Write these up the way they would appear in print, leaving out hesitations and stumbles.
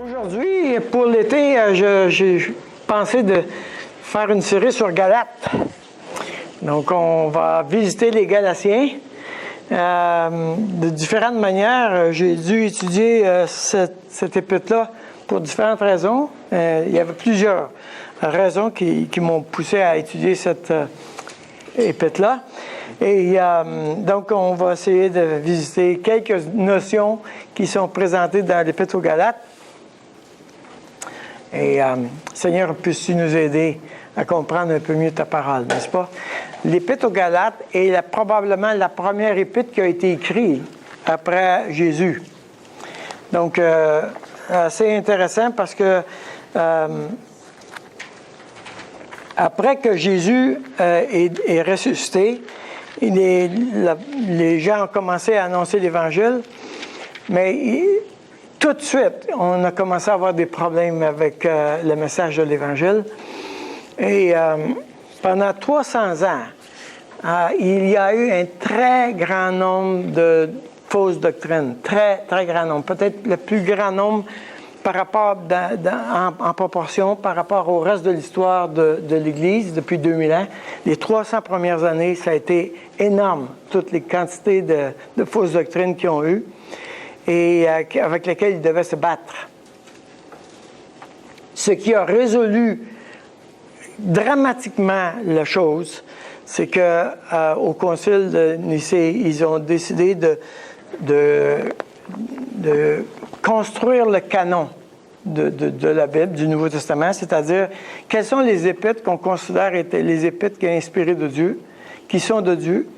Aujourd'hui, pour l'été, j'ai pensé de faire une série sur Galates. Donc, on va visiter les Galatiens de différentes manières. J'ai dû étudier cette épître-là pour différentes raisons. Il y avait plusieurs raisons qui m'ont poussé à étudier cette épître-là. Et donc, on va essayer de visiter quelques notions qui sont présentées dans l'Épître aux Galates. Et Seigneur, puisses-tu nous aider à comprendre un peu mieux ta parole, n'est-ce pas? L'Épître aux Galates est probablement la première épître qui a été écrite après Jésus. Donc, assez intéressant parce que après que Jésus est ressuscité, les gens ont commencé à annoncer l'Évangile, mais tout de suite, on a commencé à avoir des problèmes avec le message de l'Évangile. Et pendant 300 ans, il y a eu un très grand nombre de fausses doctrines. Très, très grand nombre. Peut-être le plus grand nombre par rapport, en proportion par rapport au reste de l'histoire de l'Église depuis 2000 ans. Les 300 premières années, ça a été énorme, toutes les quantités de fausses doctrines qu'ils ont eues et avec lesquelles ils devaient se battre. Ce qui a résolu dramatiquement la chose, c'est qu'au Concile de Nicée, ils ont décidé de construire le canon de la Bible, du Nouveau Testament, c'est-à-dire quelles sont les épîtres qu'on considère étaient les épîtres qui sont inspirées de Dieu, qui sont de Dieu.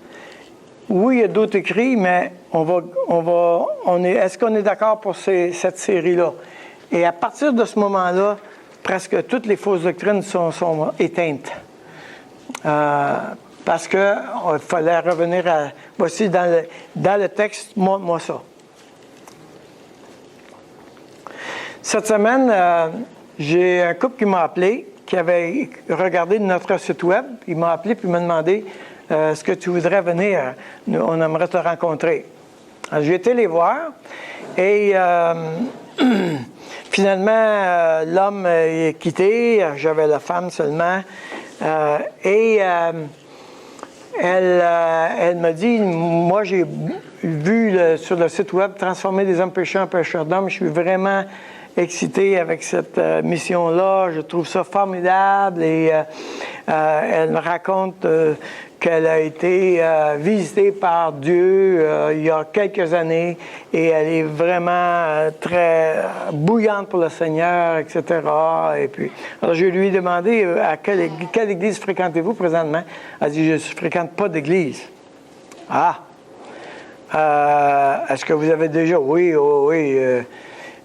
Oui, il y a d'autres écrits, mais est-ce qu'on est d'accord pour cette série-là? Et à partir de ce moment-là, presque toutes les fausses doctrines sont éteintes. Parce qu'il fallait revenir à... Voici dans le texte, montre-moi ça. Cette semaine, j'ai un couple qui m'a appelé, qui avait regardé notre site web. Il m'a appelé puis m'a demandé est-ce que tu voudrais venir? On aimerait te rencontrer. Alors, j'ai été les voir et finalement, l'homme est quitté. J'avais la femme seulement. Elle m'a dit, moi j'ai vu sur le site web Transformer des hommes pécheurs en pécheurs d'hommes. Je suis vraiment excité avec cette mission-là. Je trouve ça formidable. Et elle me raconte qu'elle a été visitée par Dieu il y a quelques années et elle est vraiment très bouillante pour le Seigneur, etc. Et puis, alors je lui ai demandé à quelle église fréquentez-vous présentement? Elle a dit, je ne fréquente pas d'église. Ah! Est-ce que vous avez déjà... Oui.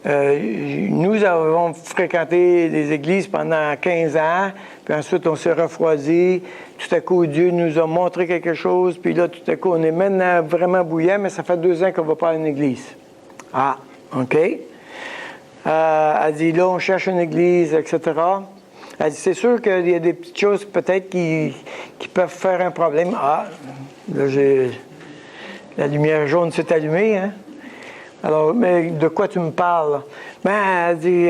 Nous avons fréquenté des églises pendant 15 ans, puis ensuite on s'est refroidi. Tout à coup, Dieu nous a montré quelque chose, puis là, tout à coup, on est maintenant vraiment bouillant, mais ça fait 2 ans qu'on ne va pas à une église. Ah, OK. Elle dit, là, on cherche une église, etc. Elle dit, c'est sûr qu'il y a des petites choses peut-être qui peuvent faire un problème. Ah, là, la lumière jaune s'est allumée, hein? Alors, mais de quoi tu me parles? Ben, elle dit,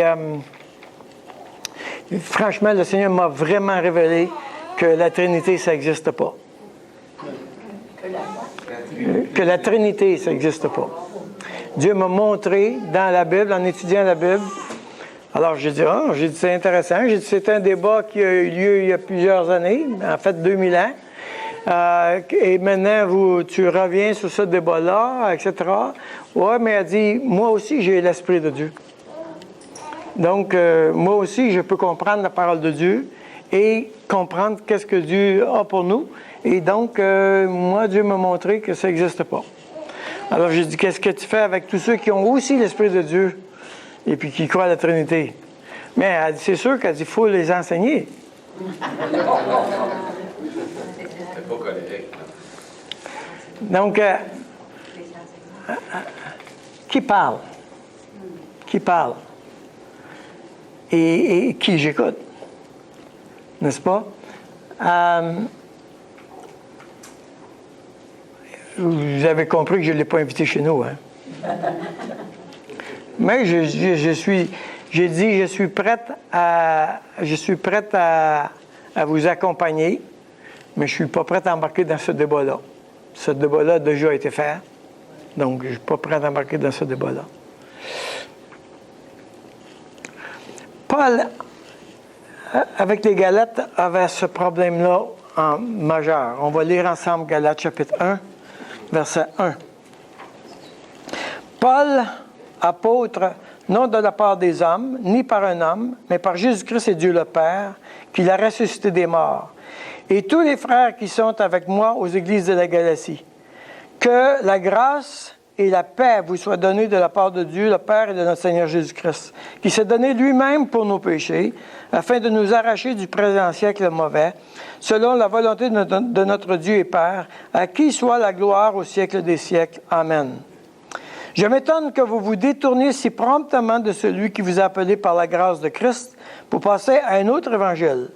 franchement, le Seigneur m'a vraiment révélé que la Trinité, ça n'existe pas. Que la Trinité, ça n'existe pas. Dieu m'a montré dans la Bible, en étudiant la Bible. Alors, j'ai dit, c'est intéressant. J'ai dit, c'est un débat qui a eu lieu il y a plusieurs années, en fait 2000 ans. Et maintenant, tu reviens sur ce débat-là, etc. Oui, mais elle dit, moi aussi, j'ai l'Esprit de Dieu. Donc, moi aussi, je peux comprendre la parole de Dieu et comprendre qu'est-ce que Dieu a pour nous. Et donc, moi, Dieu m'a montré que ça n'existe pas. Alors, j'ai dit, qu'est-ce que tu fais avec tous ceux qui ont aussi l'Esprit de Dieu et puis qui croient à la Trinité? Mais elle dit, c'est sûr qu'elle dit, il faut les enseigner. Donc, qui parle? Qui parle? Et qui j'écoute? N'est-ce pas? Vous avez compris que je ne l'ai pas invité chez nous, hein? Mais je J'ai dit, je suis prête à vous accompagner, mais je ne suis pas prête à embarquer dans ce débat-là. Ce débat-là a déjà été fait, donc je ne suis pas prête à embarquer dans ce débat-là. Paul, avec les Galates, avait ce problème-là en majeur. On va lire ensemble Galates chapitre 1, verset 1. Paul, apôtre, non de la part des hommes, ni par un homme, mais par Jésus-Christ et Dieu le Père, qui l'a ressuscité des morts, et tous les frères qui sont avec moi aux églises de la Galatie. Que la grâce et la paix vous soient données de la part de Dieu, le Père et de notre Seigneur Jésus-Christ, qui s'est donné lui-même pour nos péchés, afin de nous arracher du présent siècle mauvais, selon la volonté de notre Dieu et Père, à qui soit la gloire au siècle des siècles. Amen. Je m'étonne que vous vous détourniez si promptement de celui qui vous a appelé par la grâce de Christ pour passer à un autre évangile.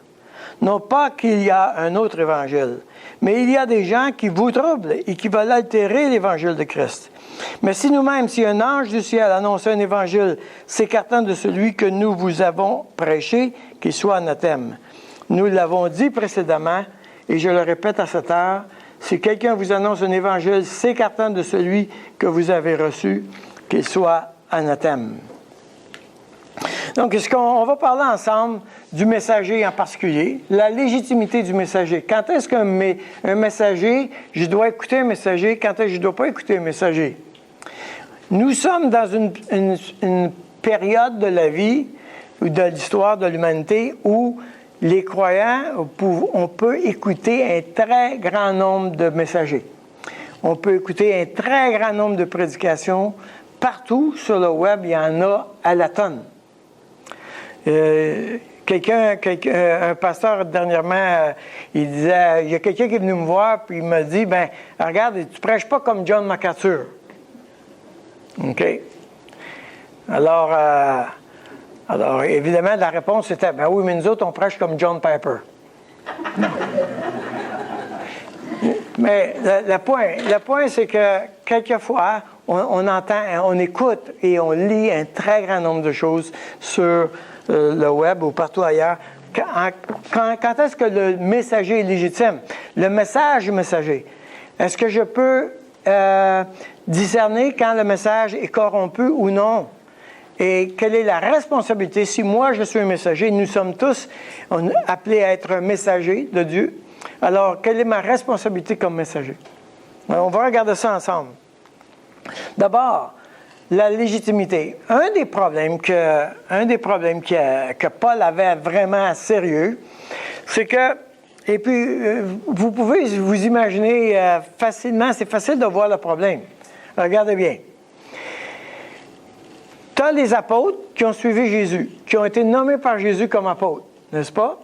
Non pas qu'il y a un autre évangile, mais il y a des gens qui vous troublent et qui veulent altérer l'évangile de Christ. Mais si nous-mêmes, si un ange du ciel annonçait un évangile s'écartant de celui que nous vous avons prêché, qu'il soit anathème. Nous l'avons dit précédemment, et je le répète à cette heure, si quelqu'un vous annonce un évangile s'écartant de celui que vous avez reçu, qu'il soit anathème. Donc, on va parler ensemble du messager en particulier, la légitimité du messager. Quand est-ce qu'un messager, je dois écouter un messager, quand est-ce que je ne dois pas écouter un messager? Nous sommes dans une période de la vie ou de l'histoire de l'humanité où les croyants, on peut écouter un très grand nombre de messagers. On peut écouter un très grand nombre de prédications. Partout sur le web, il y en a à la tonne. Un pasteur dernièrement, il disait, il y a quelqu'un qui est venu me voir, puis il m'a dit, ben regarde, tu prêches pas comme John MacArthur. OK? Alors, évidemment, la réponse était, ben oui, mais nous autres, on prêche comme John Piper. Non. Mais le point, c'est que quelquefois, on entend, on écoute et on lit un très grand nombre de choses sur le web ou partout ailleurs. Quand est-ce que le messager est légitime? Le message est messager. Est-ce que je peux discerner quand le message est corrompu ou non? Et quelle est la responsabilité? Si moi, je suis un messager, nous sommes tous appelés à être un messager de Dieu. Alors, quelle est ma responsabilité comme messager? Alors, on va regarder ça ensemble. D'abord, la légitimité. Un des problèmes que Paul avait vraiment sérieux, c'est que, et puis, vous pouvez vous imaginer facilement, c'est facile de voir le problème. Regardez bien. Tu as les apôtres qui ont suivi Jésus, qui ont été nommés par Jésus comme apôtres, n'est-ce pas?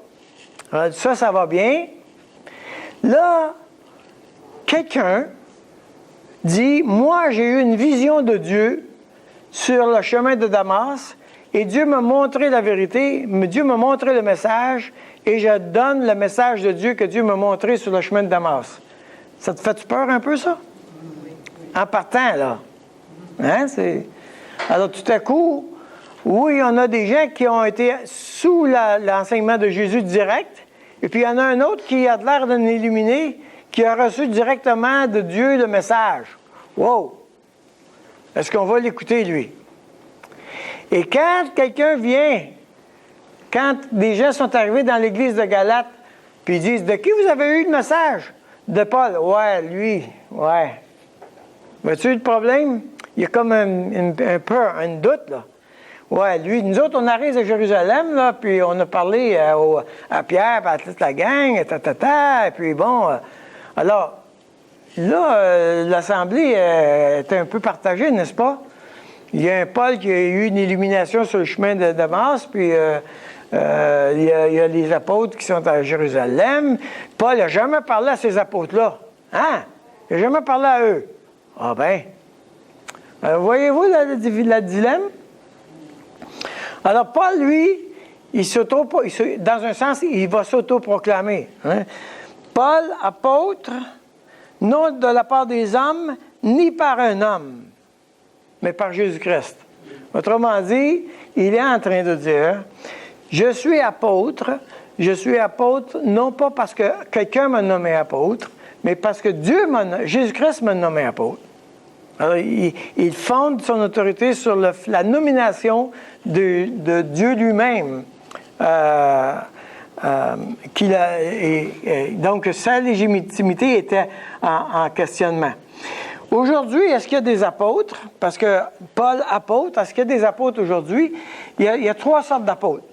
Alors, ça va bien. Là, quelqu'un dit, moi, j'ai eu une vision de Dieu sur le chemin de Damas, et Dieu m'a montré la vérité, Dieu m'a montré le message, et je donne le message de Dieu que Dieu m'a montré sur le chemin de Damas. Ça te fait peur un peu, ça? En partant, là. Hein? Alors, tout à coup, oui, on a des gens qui ont été sous l'enseignement de Jésus direct, et puis il y en a un autre qui a l'air d'un illuminé, qui a reçu directement de Dieu le message. Wow! Est-ce qu'on va l'écouter, lui? Et quand quelqu'un vient, quand des gens sont arrivés dans l'église de Galates, puis ils disent, de qui vous avez eu le message? De Paul. Ouais, lui, ouais. As-tu eu le problème? Il y a comme un doute, là. Ouais, lui, nous autres, on arrive à Jérusalem, là, puis on a parlé à Pierre, à toute la gang, et puis bon. Alors, là, l'Assemblée est un peu partagée, n'est-ce pas? Il y a un Paul qui a eu une illumination sur le chemin de Damas, puis il y a les apôtres qui sont à Jérusalem. Paul n'a jamais parlé à ces apôtres-là. Hein? Il n'a jamais parlé à eux. Ah ben. Voyez-vous la dilemme? Alors, Paul, lui, dans un sens, il va s'auto-proclamer. Hein? Paul, apôtre, non de la part des hommes, ni par un homme, mais par Jésus-Christ. Autrement dit, il est en train de dire, je suis apôtre non pas parce que quelqu'un m'a nommé apôtre, mais parce que Jésus-Christ m'a nommé apôtre. Alors, il fonde son autorité sur la nomination de Dieu lui-même. Donc, sa légitimité était en questionnement. Aujourd'hui, est-ce qu'il y a des apôtres? Parce que Paul, apôtre, est-ce qu'il y a des apôtres aujourd'hui? Il y a 3 sortes d'apôtres.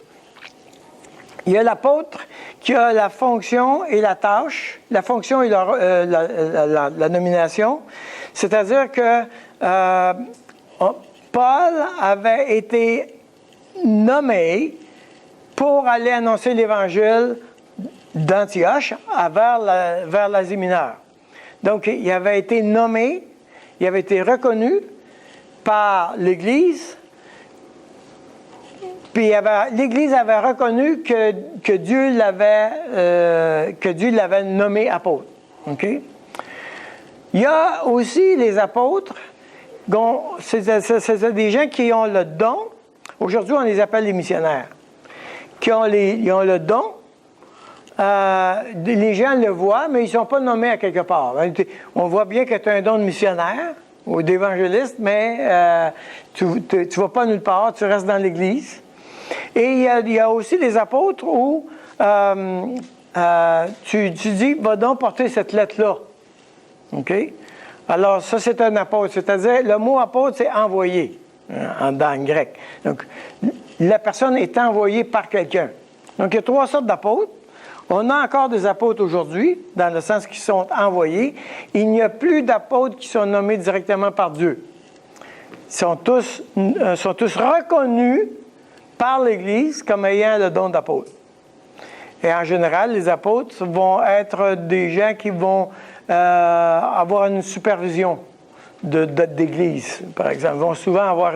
Il y a l'apôtre qui a la fonction et la tâche, la fonction et la nomination. C'est-à-dire que Paul avait été nommé pour aller annoncer l'Évangile d'Antioche vers l'Asie mineure. Donc, il avait été nommé, il avait été reconnu par l'Église, puis l'Église avait reconnu que Dieu l'avait nommé apôtre. Okay? Il y a aussi les apôtres, c'est des gens qui ont le don, aujourd'hui on les appelle les missionnaires, ils ont le don, les gens le voient, mais ils ne sont pas nommés à quelque part. On voit bien que tu as un don de missionnaire ou d'évangéliste, mais tu ne vas pas nulle part, tu restes dans l'Église. Et il y a aussi les apôtres où tu dis, va donc porter cette lettre-là. OK? Alors, ça, c'est un apôtre. C'est-à-dire, le mot apôtre, c'est envoyé, dans le grec. Donc, la personne est envoyée par quelqu'un. Donc, il y a 3 sortes d'apôtres. On a encore des apôtres aujourd'hui, dans le sens qu'ils sont envoyés. Il n'y a plus d'apôtres qui sont nommés directement par Dieu. Ils sont tous reconnus par l'Église comme ayant le don d'apôtre. Et en général, les apôtres vont être des gens qui vont avoir une supervision d'Église, par exemple. Ils vont souvent avoir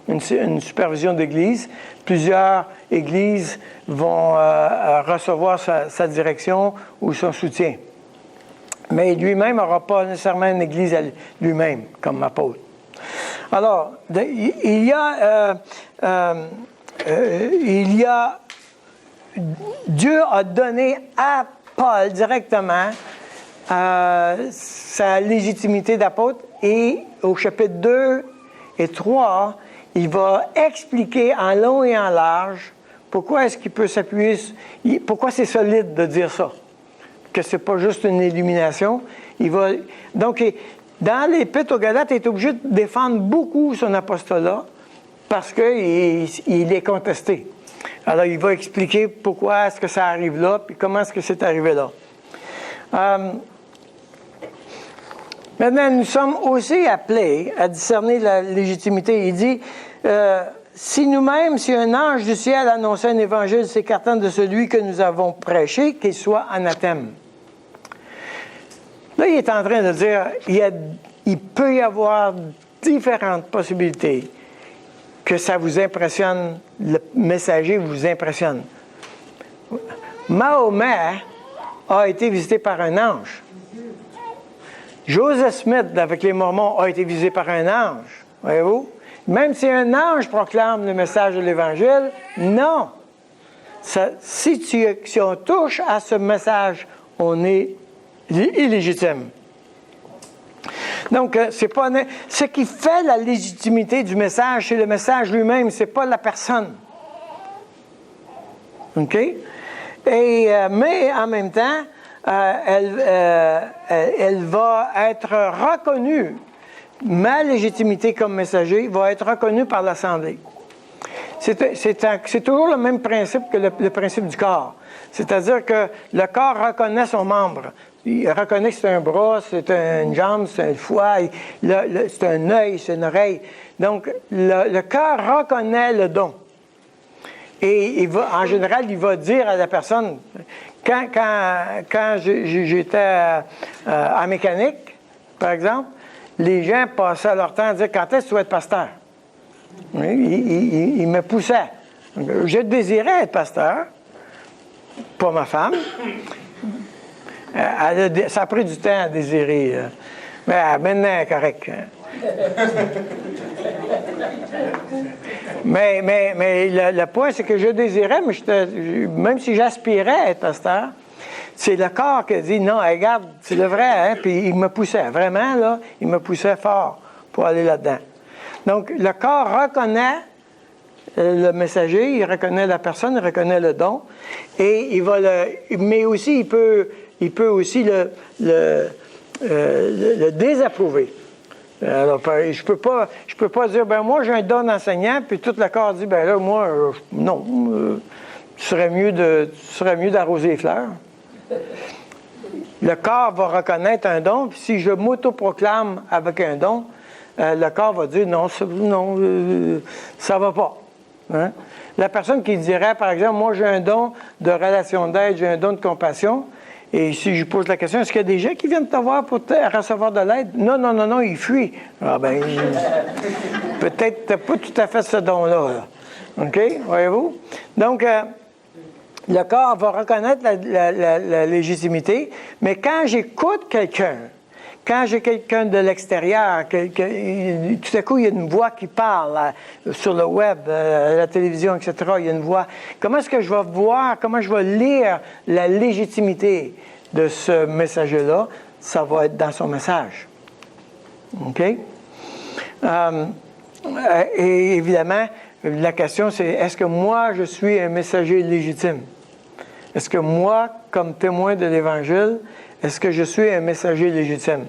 une supervision d'Église. Plusieurs Églises vont recevoir sa direction ou son soutien. Mais lui-même n'aura pas nécessairement une Église à lui-même comme apôtre. Alors, il y a Dieu a donné à Paul directement sa légitimité d'apôtre, et au chapitre 2 et 3, il va expliquer en long et en large pourquoi est-ce qu'il peut s'appuyer, pourquoi c'est solide de dire ça, que c'est pas juste une illumination. Donc, dans l'Épître aux Galates, il est obligé de défendre beaucoup son apostolat parce qu'il est contesté. Alors, il va expliquer pourquoi est-ce que ça arrive là, puis comment est-ce que c'est arrivé là. Maintenant, nous sommes aussi appelés à discerner la légitimité. Il dit, si un ange du ciel annonçait un évangile s'écartant de celui que nous avons prêché, qu'il soit anathème. Là, il est en train de dire, il peut y avoir différentes possibilités que ça vous impressionne, le messager vous impressionne. Mahomet a été visité par un ange. Joseph Smith, avec les Mormons, a été visité par un ange. Voyez-vous? Même si un ange proclame le message de l'Évangile, non. Si on touche à ce message, on est illégitime. Donc, ce qui fait la légitimité du message, c'est le message lui-même, c'est pas la personne. OK? Mais en même temps, elle va être reconnue, ma légitimité comme messager va être reconnue par l'Assemblée. C'est toujours le même principe que le principe du corps. C'est-à-dire que le corps reconnaît son membre. Il reconnaît que c'est un bras, c'est une jambe, c'est un foie, c'est un œil, c'est une oreille. Donc, le cœur reconnaît le don. Et en général, il va dire à la personne, quand j'étais en mécanique, par exemple, les gens passaient leur temps à dire, quand est-ce que tu vas être pasteur? Ils me poussaient. Je désirais être pasteur, pas ma femme. Ça a pris du temps à désirer. Mais maintenant, correct. Mais le point, c'est que je désirais, mais même si j'aspirais à être pasteur, c'est le corps qui a dit, non, regarde, c'est le vrai, hein? Puis il me poussait, vraiment, là, il me poussait fort pour aller là-dedans. Donc, le corps reconnaît le messager, il reconnaît la personne, il reconnaît le don, et il va mais aussi, il peut aussi le désapprouver. Alors, je peux pas dire, ben moi, j'ai un don d'enseignant, puis tout le corps dit, ben là, moi, non, tu serais mieux d'arroser les fleurs. Le corps va reconnaître un don, puis si je m'autoproclame avec un don, le corps va dire, non, ça va pas. Hein? La personne qui dirait, par exemple, moi, j'ai un don de relation d'aide, j'ai un don de compassion, et si je pose la question, est-ce qu'il y a des gens qui viennent te voir pour recevoir de l'aide? Non, ils fuient. Ah ben, peut-être t'as pas tout à fait ce don-là. Là. OK? Voyez-vous? Donc, le corps va reconnaître la légitimité, mais quand j'écoute quelqu'un, quand j'ai quelqu'un de l'extérieur, tout à coup, il y a une voix qui parle sur le web, à la télévision, etc., il y a une voix. Comment est-ce que je vais voir, comment je vais lire la légitimité de ce messager-là? Ça va être dans son message. OK? Et évidemment, la question, c'est est-ce que moi, je suis un messager légitime? Est-ce que moi, comme témoin de l'Évangile, est-ce que je suis un messager légitime?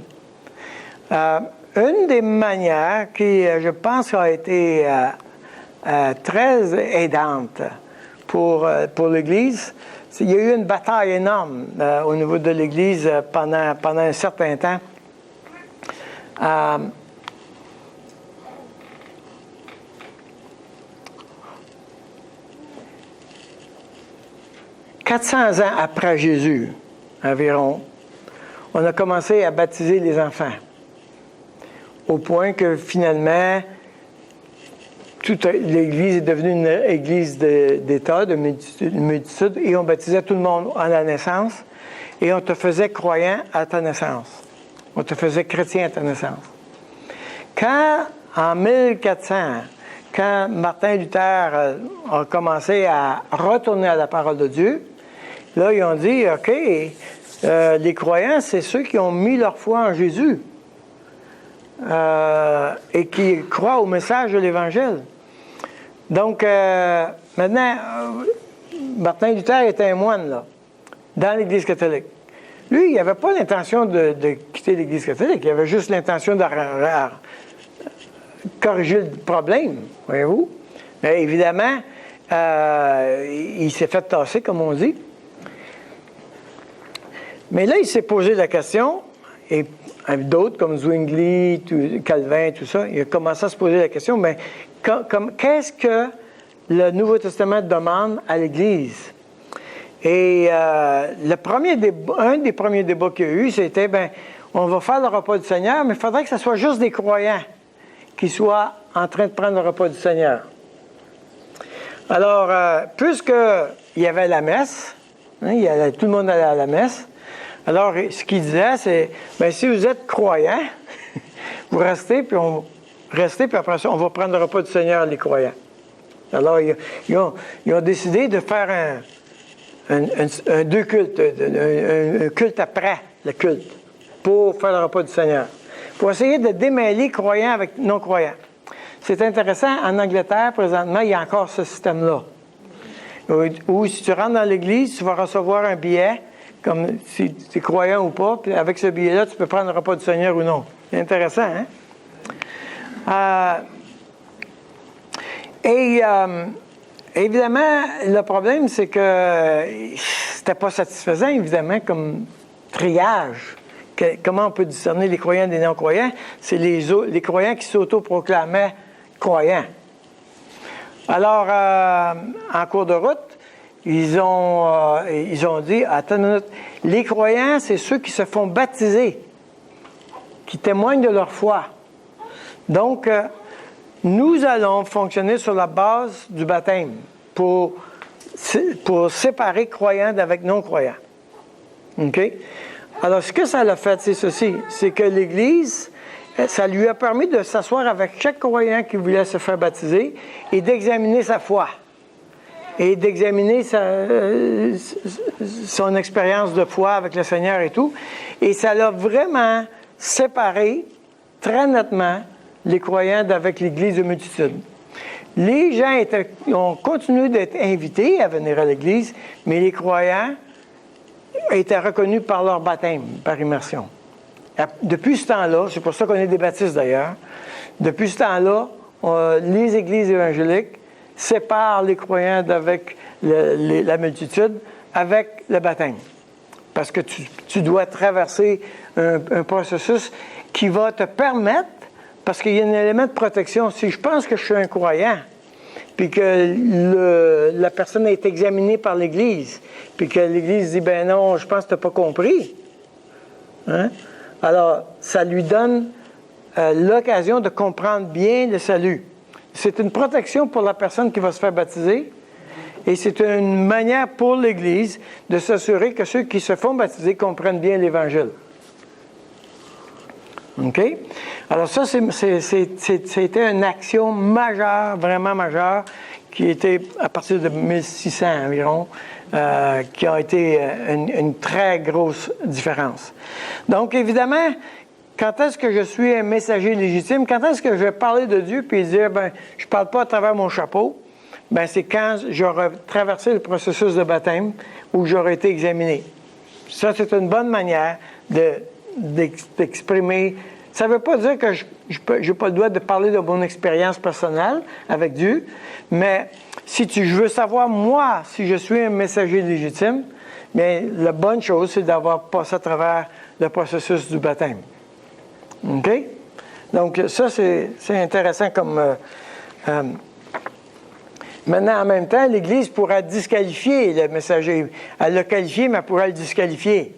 Une des manières qui, je pense, a été très aidante pour l'Église, il y a eu une bataille énorme au niveau de l'Église pendant un certain temps. 400 ans après Jésus, environ, on a commencé à baptiser les enfants. Au point que finalement, toute l'Église est devenue une église d'État, de multitude, et on baptisait tout le monde à la naissance, et on te faisait croyant à ta naissance. On te faisait chrétien à ta naissance. Quand, en 1400, quand Martin Luther a commencé à retourner à la parole de Dieu, là, ils ont dit, OK, les croyants, c'est ceux qui ont mis leur foi en Jésus et qui croient au message de l'Évangile. Donc, maintenant, Martin Luther était un moine, là, dans l'Église catholique. Lui, il n'avait pas l'intention de quitter l'Église catholique, il avait juste l'intention de corriger le problème, voyez-vous. Mais évidemment, il s'est fait tasser, comme on dit. Mais là, il s'est posé la question, et d'autres comme Zwingli, Calvin, tout ça, il a commencé à se poser la question, mais qu'est-ce que le Nouveau Testament demande à l'Église? Et un des premiers débats qu'il y a eu, c'était, on va faire le repas du Seigneur, mais il faudrait que ce soit juste des croyants qui soient en train de prendre le repas du Seigneur. Alors, puisqu'il y avait la messe, hein, tout le monde allait à la messe, alors ce qu'il disait, c'est, si vous êtes croyants, vous restez, puis après ça, on va prendre le repas du Seigneur, les croyants. Alors, ils ont décidé de faire deux cultes, un culte après le culte, pour faire le repas du Seigneur, pour essayer de démêler croyants avec non-croyants. C'est intéressant, en Angleterre, présentement, il y a encore ce système-là. Où si tu rentres dans l'Église, tu vas recevoir un billet, comme si tu es croyant ou pas, puis avec ce billet-là, tu peux prendre le repas du Seigneur ou non. C'est intéressant, hein? Évidemment, le problème, c'est que c'était pas satisfaisant, évidemment, comme triage. Comment on peut discerner les croyants des non-croyants? C'est les croyants qui s'autoproclamaient croyants. Alors, en cours de route, ils ont dit, attends une minute, les croyants, c'est ceux qui se font baptiser, qui témoignent de leur foi. Donc, nous allons fonctionner sur la base du baptême pour séparer croyants d'avec non-croyants. OK? Alors, ce que ça a fait, c'est ceci, c'est que l'Église ça lui a permis de s'asseoir avec chaque croyant qui voulait se faire baptiser et d'examiner sa foi et d'examiner son expérience de foi avec le Seigneur et tout. Et ça l'a vraiment séparé très nettement les croyants d'avec l'Église de multitude. Les gens ont continué d'être invités à venir à l'Église, mais les croyants étaient reconnus par leur baptême, par immersion. Depuis ce temps-là, c'est pour ça qu'on est des baptistes d'ailleurs, depuis ce temps-là, les églises évangéliques séparent les croyants d'avec la multitude avec le baptême. Parce que tu dois traverser un processus qui va te permettre, parce qu'il y a un élément de protection. Si je pense que je suis un croyant, puis que la personne est examinée par l'Église, puis que l'Église dit, ben non, je pense que tu n'as pas compris. Hein? Alors, ça lui donne l'occasion de comprendre bien le salut. C'est une protection pour la personne qui va se faire baptiser, et c'est une manière pour l'Église de s'assurer que ceux qui se font baptiser comprennent bien l'Évangile. OK? Alors ça, c'était une action majeure, vraiment majeure, qui était à partir de 1600 environ, qui a été une très grosse différence. Donc, évidemment, quand est-ce que je suis un messager légitime? Quand est-ce que je vais parler de Dieu puis dire, ben, je ne parle pas à travers mon chapeau? Ben, c'est quand j'aurai traversé le processus de baptême où j'aurai été examiné. Ça, c'est une bonne manière d'exprimer. Ça ne veut pas dire que je n'ai pas le droit de parler de mon expérience personnelle avec Dieu, mais si je veux savoir, moi, si je suis un messager légitime, bien, la bonne chose, c'est d'avoir passé à travers le processus du baptême. OK? Donc, ça, c'est intéressant comme... Maintenant, en même temps, l'Église pourra disqualifier le messager. Elle l'a qualifié, mais elle pourra le disqualifier.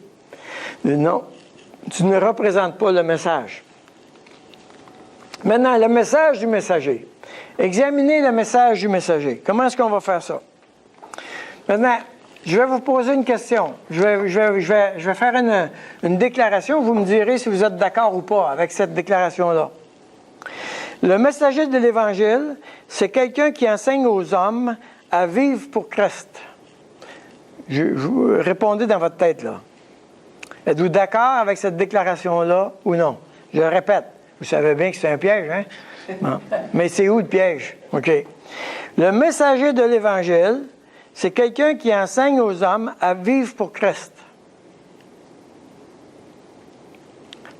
Non, tu ne représentes pas le message. Maintenant, le message du messager. Examinez le message du messager. Comment est-ce qu'on va faire ça? Maintenant, je vais vous poser une question. Je vais faire une déclaration. Vous me direz si vous êtes d'accord ou pas avec cette déclaration-là. Le messager de l'Évangile, c'est quelqu'un qui enseigne aux hommes à vivre pour Christ. Vous répondez dans votre tête, là. Êtes-vous d'accord avec cette déclaration-là ou non? Je le répète. Vous savez bien que c'est un piège, hein? Bon. Mais c'est où le piège? OK. Le messager de l'Évangile, c'est quelqu'un qui enseigne aux hommes à vivre pour Christ.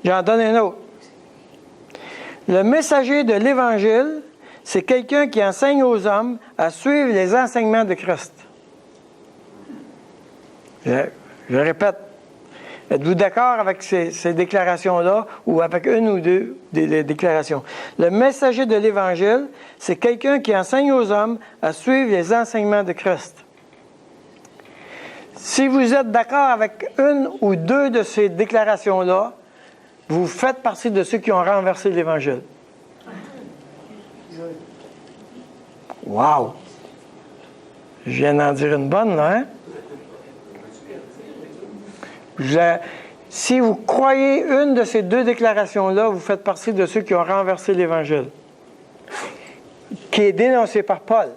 J'en donne un autre. Le messager de l'Évangile, c'est quelqu'un qui enseigne aux hommes à suivre les enseignements de Christ. Je répète. Êtes-vous d'accord avec ces déclarations-là ou avec une ou deux des déclarations? Le messager de l'Évangile, c'est quelqu'un qui enseigne aux hommes à suivre les enseignements de Christ. Si vous êtes d'accord avec une ou deux de ces déclarations-là, vous faites partie de ceux qui ont renversé l'Évangile. Wow! Je viens d'en dire une bonne, là, hein? Si vous croyez une de ces deux déclarations-là, vous faites partie de ceux qui ont renversé l'Évangile, qui est dénoncé par Paul.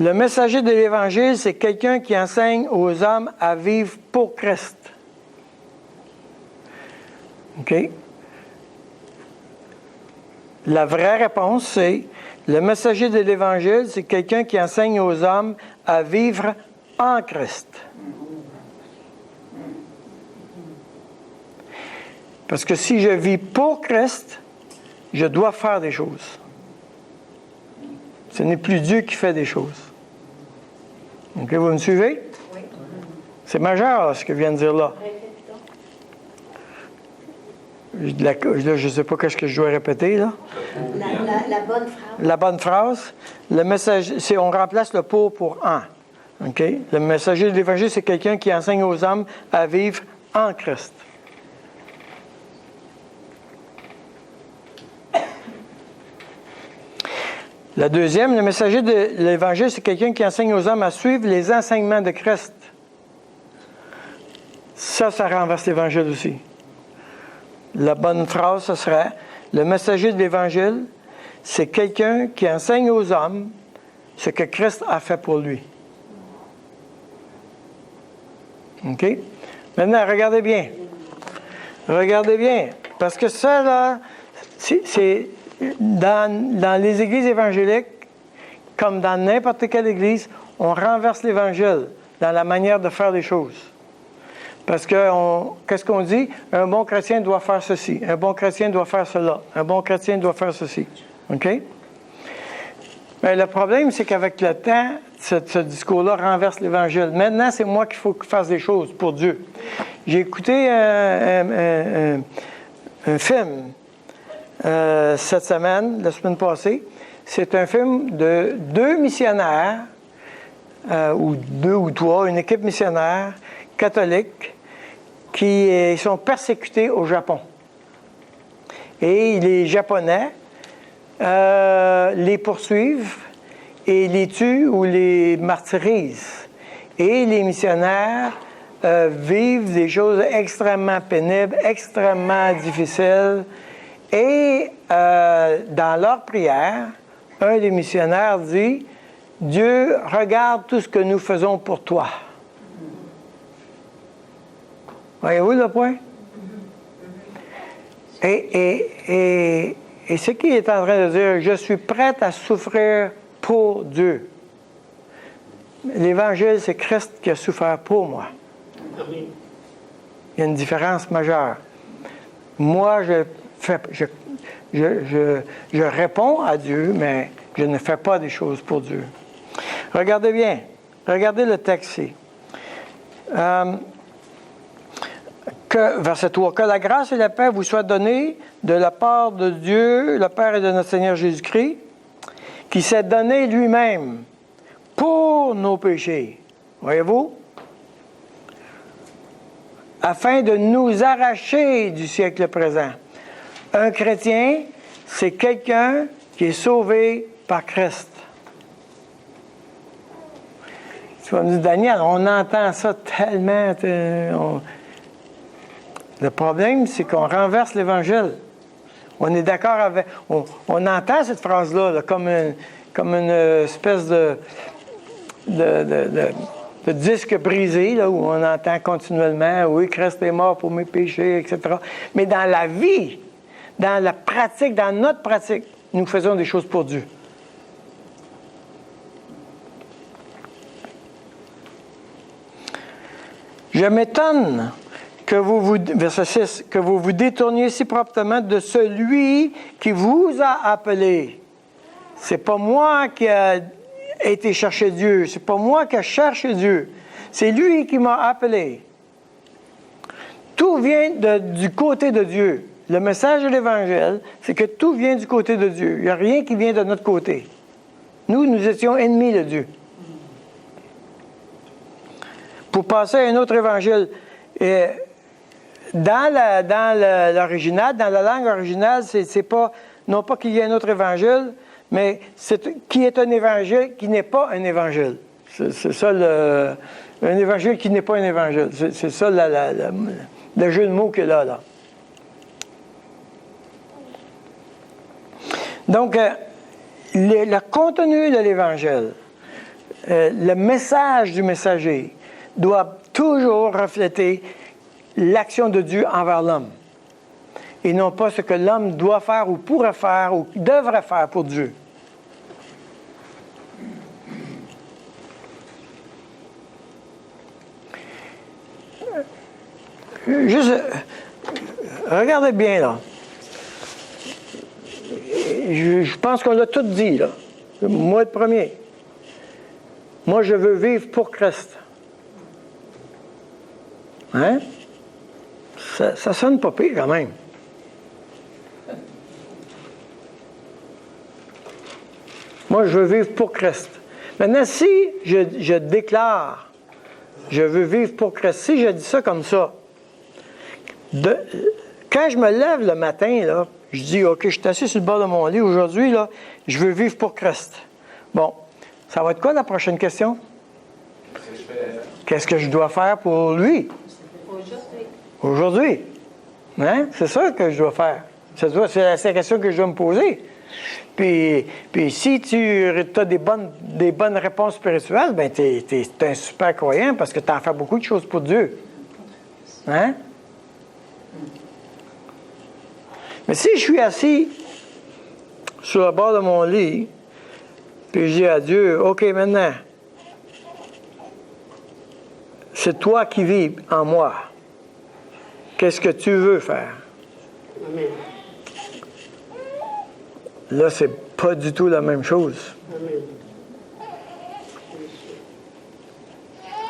Le messager de l'Évangile, c'est quelqu'un qui enseigne aux hommes à vivre pour Christ. OK? La vraie réponse, c'est le messager de l'Évangile, c'est quelqu'un qui enseigne aux hommes à vivre en Christ. Parce que si je vis pour Christ, je dois faire des choses. Ce n'est plus Dieu qui fait des choses. OK, vous me suivez? Oui. C'est majeur, là, ce que je viens de dire là. Je ne sais pas ce que je dois répéter, là. La bonne phrase. La bonne phrase. Le message, on remplace le pour en. OK? Le messager de l'Évangile, c'est quelqu'un qui enseigne aux hommes à vivre en Christ. La deuxième, le messager de l'Évangile, c'est quelqu'un qui enseigne aux hommes à suivre les enseignements de Christ. Ça renverse l'Évangile aussi. La bonne phrase, ce serait, le messager de l'Évangile, c'est quelqu'un qui enseigne aux hommes ce que Christ a fait pour lui. OK? Maintenant, regardez bien. Regardez bien. Parce que ça, là, c'est dans les églises évangéliques, comme dans n'importe quelle église, on renverse l'Évangile dans la manière de faire les choses. Parce que, qu'est-ce qu'on dit? Un bon chrétien doit faire ceci. Un bon chrétien doit faire cela. Un bon chrétien doit faire ceci. OK? Mais le problème, c'est qu'avec le temps, ce discours-là renverse l'Évangile. Maintenant, c'est moi qu'il faut que je fasse des choses pour Dieu. J'ai écouté un film cette semaine, la semaine passée. C'est un film de 2 missionnaires, ou 2 ou 3, une équipe missionnaire catholique qui sont persécutés au Japon. Et les Japonais les poursuivent et les tuent ou les martyrisent. Et les missionnaires vivent des choses extrêmement pénibles, extrêmement difficiles. Et dans leur prière, un des missionnaires dit, « Dieu, regarde tout ce que nous faisons pour toi. » Voyez-vous le point? Et ce qu'il est en train de dire, je suis prête à souffrir pour Dieu. L'Évangile, c'est Christ qui a souffert pour moi. Il y a une différence majeure. Moi, je réponds à Dieu, mais je ne fais pas des choses pour Dieu. Regardez bien. Regardez le texte ici. Verset 3, « Que la grâce et la paix vous soient données de la part de Dieu, le Père et de notre Seigneur Jésus-Christ, qui s'est donné lui-même pour nos péchés. » Voyez-vous? « Afin de nous arracher du siècle présent. » Un chrétien, c'est quelqu'un qui est sauvé par Christ. Tu vas me dire, Daniel, on entend ça tellement... Le problème, c'est qu'on renverse l'Évangile. On est d'accord avec... On entend cette phrase-là là, comme une espèce de disque brisé, là, où on entend continuellement « Oui, Christ est mort pour mes péchés, etc. » Mais dans la vie, dans la pratique, dans notre pratique, nous faisons des choses pour Dieu. Je m'étonne verset 6, que vous vous détourniez si promptement de celui qui vous a appelé. C'est pas moi qui a été chercher Dieu, c'est pas moi qui a cherché Dieu, c'est lui qui m'a appelé. Tout vient du côté de Dieu. Le message de l'Évangile, c'est que tout vient du côté de Dieu. Il n'y a rien qui vient de notre côté. Nous étions ennemis de Dieu. Pour passer à un autre évangile, dans l'original, dans la langue originale, c'est pas, non pas qu'il y ait un autre évangile, mais qui est un évangile qui n'est pas un évangile. C'est ça un évangile qui n'est pas un évangile. C'est ça le jeu de mots qu'il y a là. Donc, le contenu de l'évangile, le message du messager doit toujours refléter l'action de Dieu envers l'homme. Et non pas ce que l'homme doit faire ou pourrait faire ou devrait faire pour Dieu. Juste, regardez bien là. Je pense qu'on l'a tout dit là. Moi le premier. Moi je veux vivre pour Christ. Hein? Ça sonne pas pire quand même. Moi, je veux vivre pour Christ. Maintenant, si je déclare, je veux vivre pour Christ, si je dis ça comme ça, quand je me lève le matin, là, je dis, OK, je suis assis sur le bord de mon lit aujourd'hui, là, je veux vivre pour Christ. Bon, ça va être quoi la prochaine question? Qu'est-ce que je dois faire pour lui? Aujourd'hui. Hein? C'est ça que je dois faire. C'est la question que je dois me poser. Puis si tu as des bonnes réponses spirituelles, bien, tu es un super croyant parce que tu en fais beaucoup de choses pour Dieu. Hein? Mais si je suis assis sur le bord de mon lit, puis je dis à Dieu, OK, maintenant, c'est toi qui vis en moi. Qu'est-ce que tu veux faire? Amen. Là, c'est pas du tout la même chose. Amen.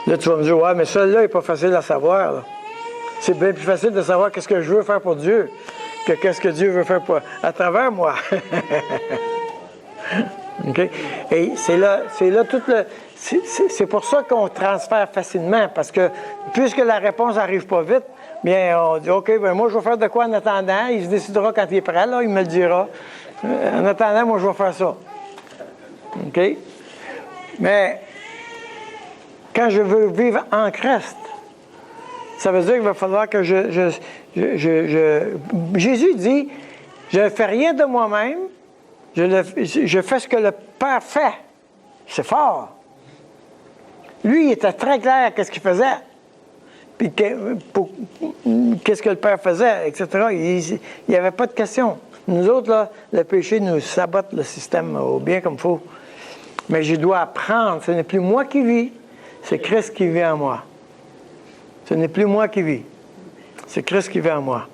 Là, tu vas me dire, ouais, mais celui-là n'est pas facile à savoir. Là. C'est bien plus facile de savoir qu'est-ce que je veux faire pour Dieu que qu'est-ce que Dieu veut faire à travers moi. OK? Et c'est là tout le... C'est pour ça qu'on transfère facilement, parce que puisque la réponse n'arrive pas vite, bien, on dit, OK, ben moi, je vais faire de quoi en attendant? Il se décidera quand il est prêt, là, il me le dira. En attendant, moi, je vais faire ça. OK? Mais quand je veux vivre en Christ, ça veut dire qu'il va falloir que Jésus dit, je ne fais rien de moi-même, je fais ce que le Père fait. C'est fort. Lui, il était très clair qu'est-ce qu'il faisait. Puis qu'est-ce que le Père faisait, etc. Il n'y avait pas de question. Nous autres, là, le péché nous sabote le système bien comme il faut. Mais je dois apprendre. Ce n'est plus moi qui vis, c'est Christ qui vit en moi. Ce n'est plus moi qui vis, c'est Christ qui vit en moi.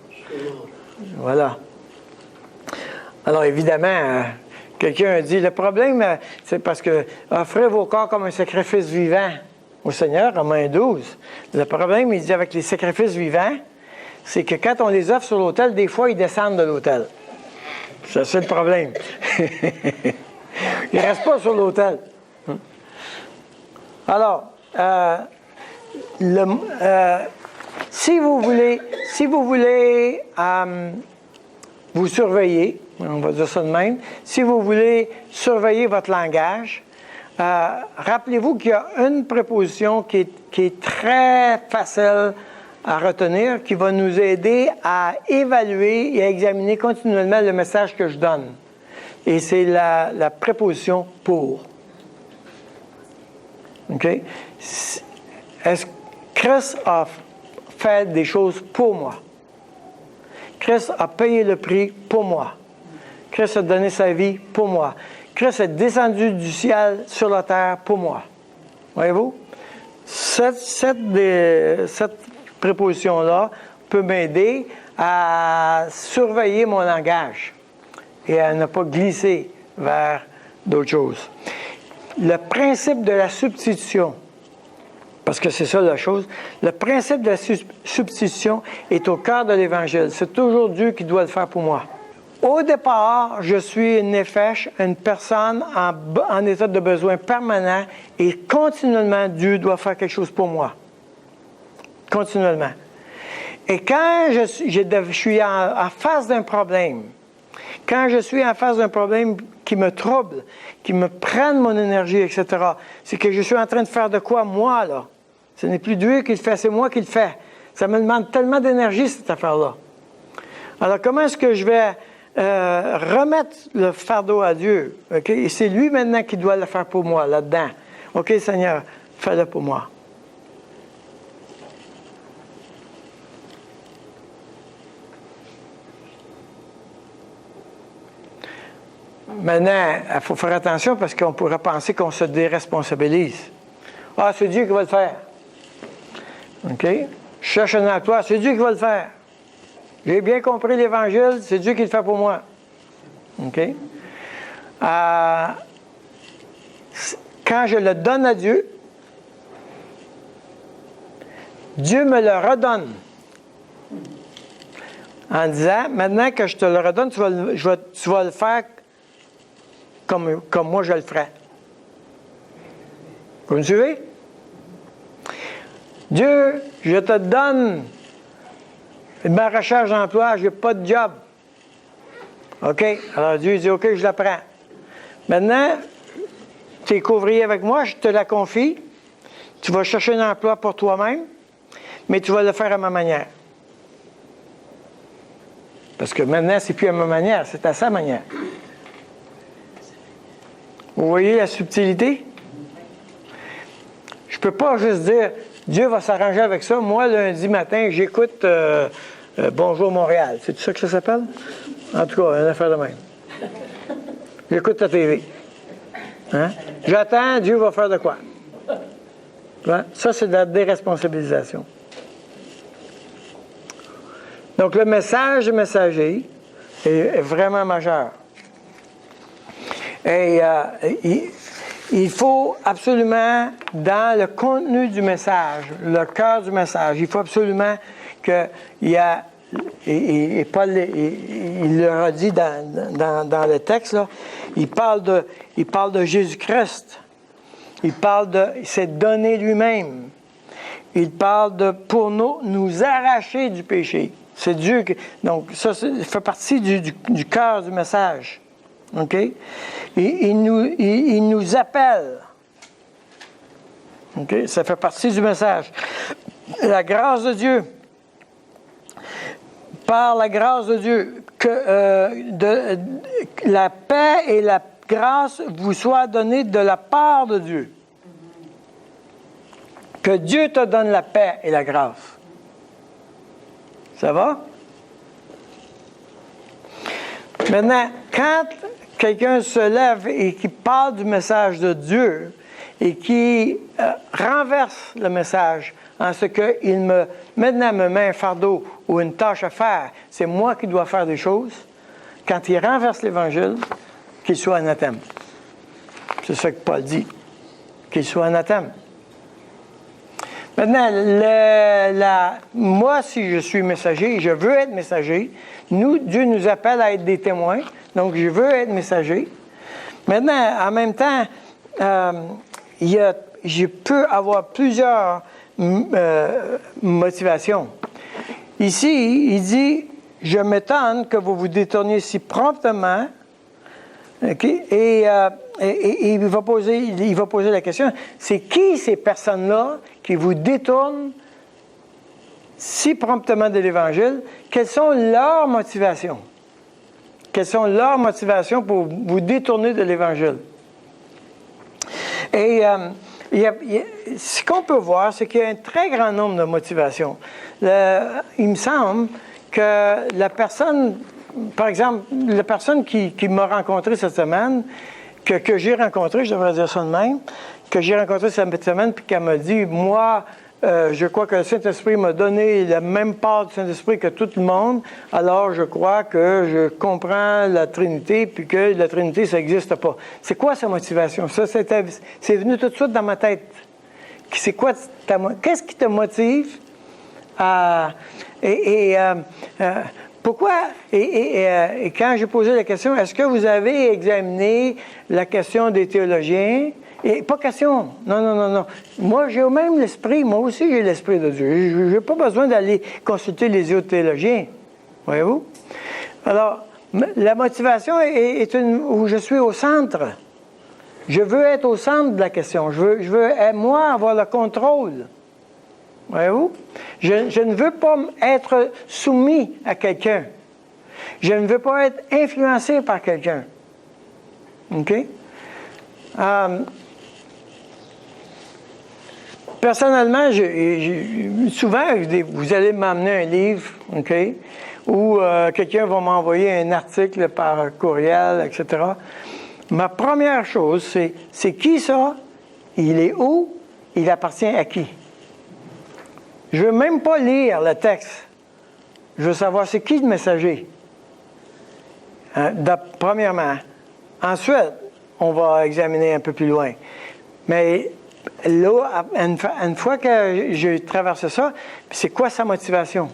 Voilà. Alors, évidemment, quelqu'un a dit, le problème, c'est parce que offrez vos corps comme un sacrifice vivant au Seigneur, Romains 12. Le problème, il dit, avec les sacrifices vivants, c'est que quand on les offre sur l'autel, des fois, ils descendent de l'autel. Ça, c'est le problème. Ils ne restent pas sur l'autel. Alors, si vous voulez vous surveiller, on va dire ça de même, si vous voulez surveiller votre langage, rappelez-vous qu'il y a une préposition qui est très facile à retenir, qui va nous aider à évaluer et à examiner continuellement le message que je donne. Et c'est la préposition « pour ». OK? Est-ce que Christ a fait des choses pour moi? Christ a payé le prix pour moi. Christ a donné sa vie pour moi. Christ est descendu du ciel sur la terre pour moi. Voyez-vous? Cette préposition-là peut m'aider à surveiller mon langage et à ne pas glisser vers d'autres choses. Le principe de la substitution, parce que c'est ça la chose, le principe de la substitution est au cœur de l'Évangile. C'est toujours Dieu qui doit le faire pour moi. Au départ, je suis une néphesh, une personne en état de besoin permanent, et continuellement, Dieu doit faire quelque chose pour moi. Continuellement. Et quand je suis en face d'un problème, quand je suis en face d'un problème qui me trouble, qui me prenne mon énergie, etc., c'est que je suis en train de faire de quoi, moi, là? Ce n'est plus Dieu qui le fait, c'est moi qui le fais. Ça me demande tellement d'énergie, cette affaire-là. Alors, comment est-ce que je vais remettre le fardeau à Dieu? Okay? Et c'est lui maintenant qui doit le faire pour moi, là-dedans. OK, Seigneur, fais-le pour moi. Maintenant, il faut faire attention parce qu'on pourrait penser qu'on se déresponsabilise. Ah, c'est Dieu qui va le faire. OK? Je cherche un emploi, c'est Dieu qui va le faire. J'ai bien compris l'Évangile, c'est Dieu qui le fait pour moi. OK? Quand je le donne à Dieu, Dieu me le redonne. En disant, maintenant que je te le redonne, tu vas le faire comme moi je le ferais. Vous me suivez? Dieu, je te donne ma recherche d'emploi, je n'ai pas de job. OK? Alors Dieu dit, OK, je la prends. Maintenant, tu es couvrier avec moi, je te la confie. Tu vas chercher un emploi pour toi-même, mais tu vas le faire à ma manière. Parce que maintenant, c'est plus à ma manière, c'est à sa manière. Vous voyez la subtilité? Je ne peux pas juste dire, Dieu va s'arranger avec ça. Moi, lundi matin, j'écoute Bonjour Montréal. C'est ça que ça s'appelle? En tout cas, une affaire de même. J'écoute la TV. Hein? J'attends, Dieu va faire de quoi? Hein? Ça, c'est de la déresponsabilisation. Donc, le message du messager est vraiment majeur. Et il faut absolument, dans le contenu du message, le cœur du message, il faut absolument qu'il y a, et Paul il leur a dit dans le texte, là, il parle de Jésus-Christ. Il parle de s'est donné lui-même. Il parle de pour nous arracher du péché. C'est Dieu qui. Donc, ça fait partie du cœur du message. OK? Il nous appelle. OK? Ça fait partie du message. La grâce de Dieu. Par la grâce de Dieu, que la paix et la grâce vous soient données de la part de Dieu. Que Dieu te donne la paix et la grâce. Ça va? Maintenant, quand quelqu'un se lève et qui parle du message de Dieu et qui renverse le message en ce qu'il maintenant me met un fardeau ou une tâche à faire, c'est moi qui dois faire des choses, quand il renverse l'Évangile, qu'il soit anathème. C'est ça que Paul dit, qu'il soit anathème. Maintenant, moi, si je suis messager, je veux être messager. Dieu nous appelle à être des témoins, donc je veux être messager. Maintenant, en même temps, je peux avoir plusieurs motivations. Ici, il dit, je m'étonne que vous vous détourniez si promptement. Okay? Et il va poser la question, c'est qui ces personnes-là qui vous détournent si promptement de l'Évangile? Quelles sont leurs motivations? Quelles sont leurs motivations pour vous détourner de l'Évangile? Et ce qu'on peut voir, c'est qu'il y a un très grand nombre de motivations. Il me semble que la personne, par exemple, la personne qui m'a rencontré cette semaine, que j'ai rencontré, je devrais dire ça de même, que j'ai rencontré cette semaine, puis qu'elle m'a dit, moi, je crois que le Saint-Esprit m'a donné la même part du Saint-Esprit que tout le monde, alors je crois que je comprends la Trinité, puis que la Trinité, ça n'existe pas. C'est quoi sa motivation? Ça, c'est venu tout de suite dans ma tête. C'est quoi qu'est-ce qui te motive à... Pourquoi? Et quand j'ai posé la question, est-ce que vous avez examiné la question des théologiens? Et pas question. Non. Moi, j'ai même l'esprit. Moi aussi, j'ai l'esprit de Dieu. Je n'ai pas besoin d'aller consulter les autres théologiens. Voyez-vous? Alors, la motivation est où je suis au centre. Je veux être au centre de la question. Je veux moi, avoir le contrôle. Voyez-vous? Je ne veux pas être soumis à quelqu'un. Je ne veux pas être influencé par quelqu'un. OK? Personnellement, souvent, vous allez m'amener un livre, OK? Ou quelqu'un va m'envoyer un article par courriel, etc. Ma première chose, c'est qui ça? Il est où? Il appartient à qui? Je ne veux même pas lire le texte. Je veux savoir c'est qui le messager. Premièrement. Ensuite, on va examiner un peu plus loin. Mais là, une fois que j'ai traversé ça, c'est quoi sa motivation?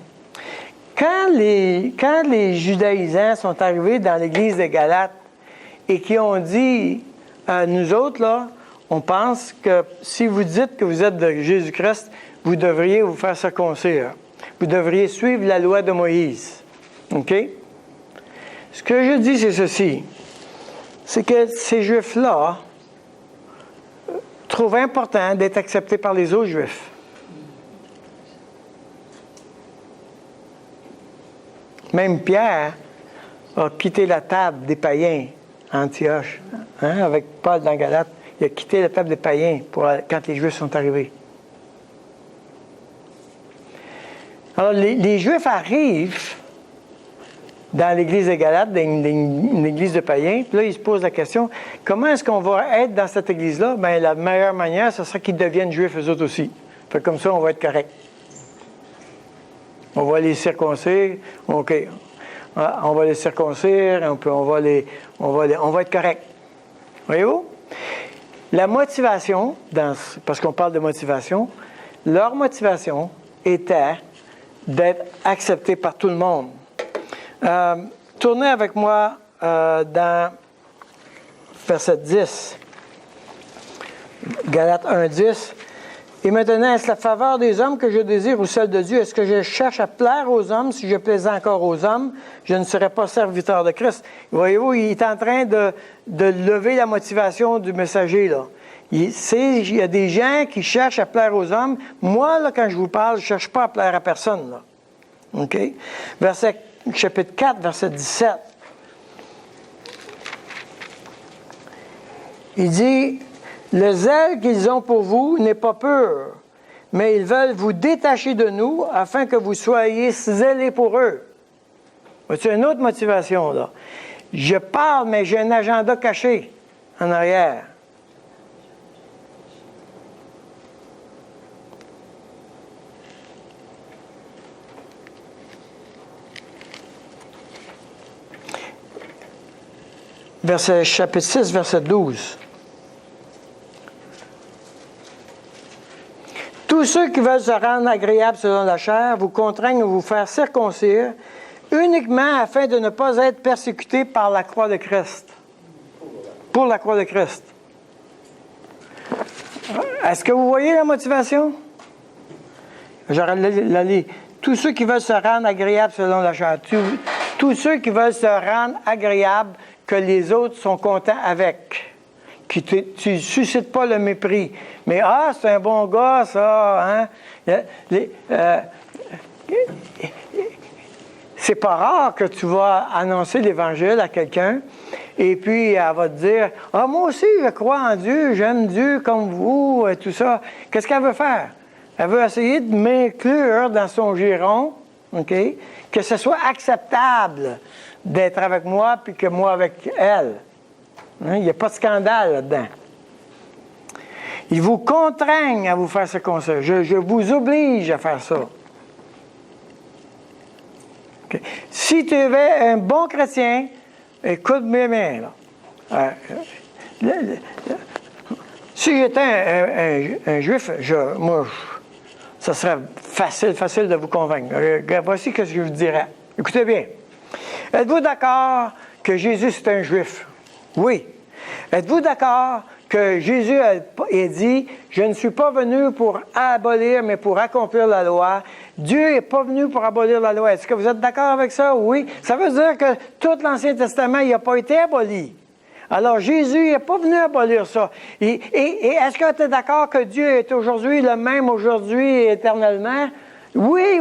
Quand les judaïsants sont arrivés dans l'église de Galates et qui ont dit, nous autres, là, on pense que si vous dites que vous êtes de Jésus-Christ, vous devriez vous faire circoncire. Vous devriez suivre la loi de Moïse. OK? Ce que je dis, c'est ceci. C'est que ces Juifs-là trouvent important d'être acceptés par les autres Juifs. Même Pierre a quitté la table des païens à Antioche, avec Paul dans Galate. Il a quitté la table des païens quand les Juifs sont arrivés. Alors, les Juifs arrivent dans l'église de Galate, une église de païens, puis là, ils se posent la question, comment est-ce qu'on va être dans cette église-là? Bien, la meilleure manière, ce serait qu'ils deviennent Juifs eux autres aussi. Fait comme ça, on va être correct. On va les circoncire, OK. On va les circoncire, on va être correct. Voyez-vous? La motivation, parce qu'on parle de motivation, leur motivation était d'être acceptés par tout le monde. Tournez avec moi dans verset 10. Galates 1, 10. Et maintenant, est-ce la faveur des hommes que je désire ou celle de Dieu? Est-ce que je cherche à plaire aux hommes? Si je plaisais encore aux hommes, je ne serais pas serviteur de Christ. Voyez-vous, il est en train de lever la motivation du messager, là. Il y a des gens qui cherchent à plaire aux hommes. Moi, là, quand je vous parle, je ne cherche pas à plaire à personne, là. OK? Chapitre 4, verset 17. Il dit... Le zèle qu'ils ont pour vous n'est pas pur, mais ils veulent vous détacher de nous afin que vous soyez zélés pour eux. C'est une autre motivation, là. Je parle, mais j'ai un agenda caché en arrière. Chapitre 6, verset 12. Tous ceux qui veulent se rendre agréables selon la chair vous contraignent à vous faire circoncire uniquement afin de ne pas être persécutés par la croix de Christ. Pour la croix de Christ. Est-ce que vous voyez la motivation? J'aurais la lit. Tous ceux qui veulent se rendre agréables selon la chair. Tous ceux qui veulent se rendre agréables que les autres sont contents avec. Tu ne suscites pas le mépris. Mais, c'est un bon gars, ça, hein? C'est pas rare que tu vas annoncer l'Évangile à quelqu'un, et puis elle va te dire, moi aussi, je crois en Dieu, j'aime Dieu comme vous, et tout ça. Qu'est-ce qu'elle veut faire? Elle veut essayer de m'inclure dans son giron, OK? Que ce soit acceptable d'être avec moi, puis que moi avec elle. Il n'y a pas de scandale là-dedans. Ils vous contraignent à vous faire circoncire. Je vous oblige à faire ça. Okay. Si tu es un bon chrétien, écoute mes mains. Là. Si j'étais un juif, ça serait facile de vous convaincre. Voici ce que je vous dirais. Écoutez bien. Êtes-vous d'accord que Jésus c'est un juif? Oui. Êtes-vous d'accord que Jésus a dit « Je ne suis pas venu pour abolir, mais pour accomplir la loi. » Dieu n'est pas venu pour abolir la loi. Est-ce que vous êtes d'accord avec ça? Oui. Ça veut dire que tout l'Ancien Testament, il n'a pas été aboli. Alors, Jésus n'est pas venu abolir ça. Et est-ce que tu es d'accord que Dieu est aujourd'hui le même aujourd'hui et éternellement? Oui.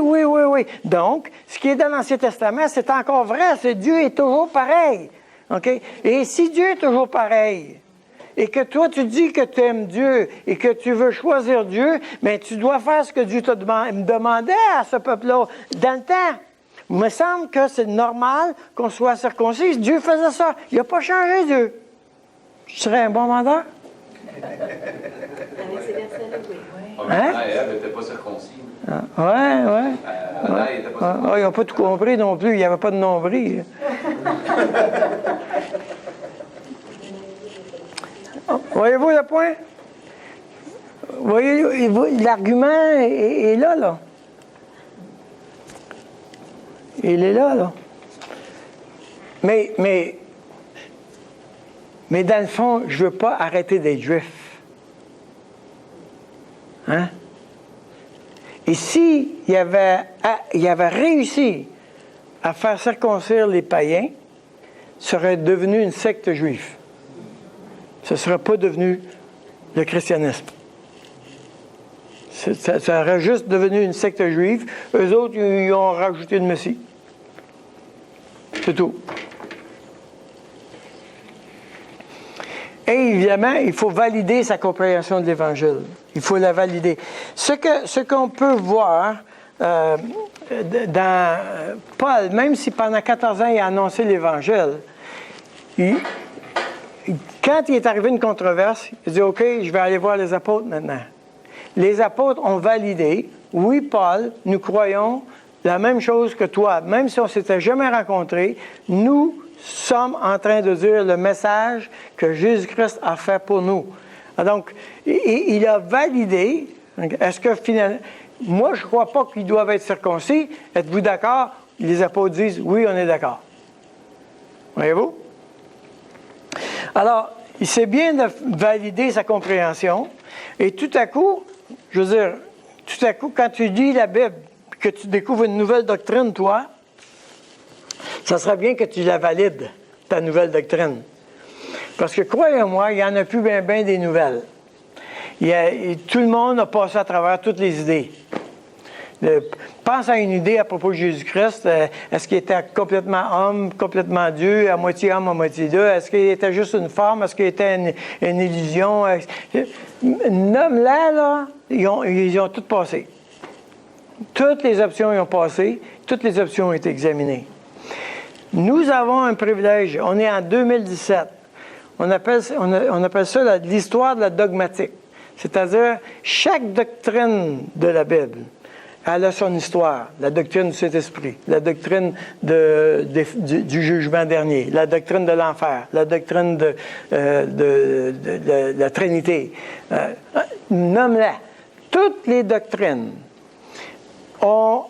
Donc, ce qui est dans l'Ancien Testament, c'est encore vrai. Dieu est toujours pareil. OK? Et si Dieu est toujours pareil, et que toi, tu dis que tu aimes Dieu et que tu veux choisir Dieu, bien, tu dois faire ce que Dieu t'a demandé à ce peuple-là dans le temps. Il me semble que c'est normal qu'on soit circoncis. Dieu faisait ça. Il n'a pas changé, Dieu. Je serais un bon mandeur? Avec ces versets-là, oui. Hein? Ève n'était pas circoncis. Ils n'ont pas tout compris non plus. Il n'y avait pas de nombril. Voyez-vous le point? Voyez, l'argument est là. Il est là. Mais dans le fond, je ne veux pas arrêter d'être juif. Hein? Et s'il avait réussi à faire circoncire les païens, ça serait devenu une secte juive. Ce ne serait pas devenu le christianisme. Ça aurait juste devenu une secte juive. Eux autres, ils ont rajouté le Messie. C'est tout. Et évidemment, il faut valider sa compréhension de l'Évangile. Il faut la valider. Ce qu'on peut voir dans Paul, même si pendant 14 ans il a annoncé l'Évangile, quand il est arrivé une controverse, il dit « OK, je vais aller voir les apôtres maintenant. » Les apôtres ont validé « Oui, Paul, nous croyons la même chose que toi. Même si on ne s'était jamais rencontrés, nous sommes en train de dire le message que Jésus-Christ a fait pour nous. » Donc, il a validé. Est-ce que finalement... Moi, je ne crois pas qu'ils doivent être circoncis. Êtes-vous d'accord? Les apôtres disent « Oui, on est d'accord. » Voyez-vous? Alors, c'est bien de valider sa compréhension. Et tout à coup, je veux dire, tout à coup, quand tu lis la Bible, que tu découvres une nouvelle doctrine, toi, ça serait bien que tu la valides, ta nouvelle doctrine. Parce que, croyez-moi, il n'y en a plus bien des nouvelles. Tout le monde a passé à travers toutes les idées. Pense à une idée à propos de Jésus-Christ. Est-ce qu'il était complètement homme, complètement Dieu, à moitié homme, à moitié Dieu? Est-ce qu'il était juste une forme? Est-ce qu'il était une illusion? Nomme-la, là, ils ont tout passé. Toutes les options y ont passé. Toutes les options ont été examinées. Nous avons un privilège. On est en 2017. On appelle ça l'histoire de la dogmatique. C'est-à-dire, chaque doctrine de la Bible, elle a son histoire. La doctrine du Saint-Esprit, la doctrine du jugement dernier, la doctrine de l'enfer, la doctrine de la Trinité. Nomme-la. Toutes les doctrines ont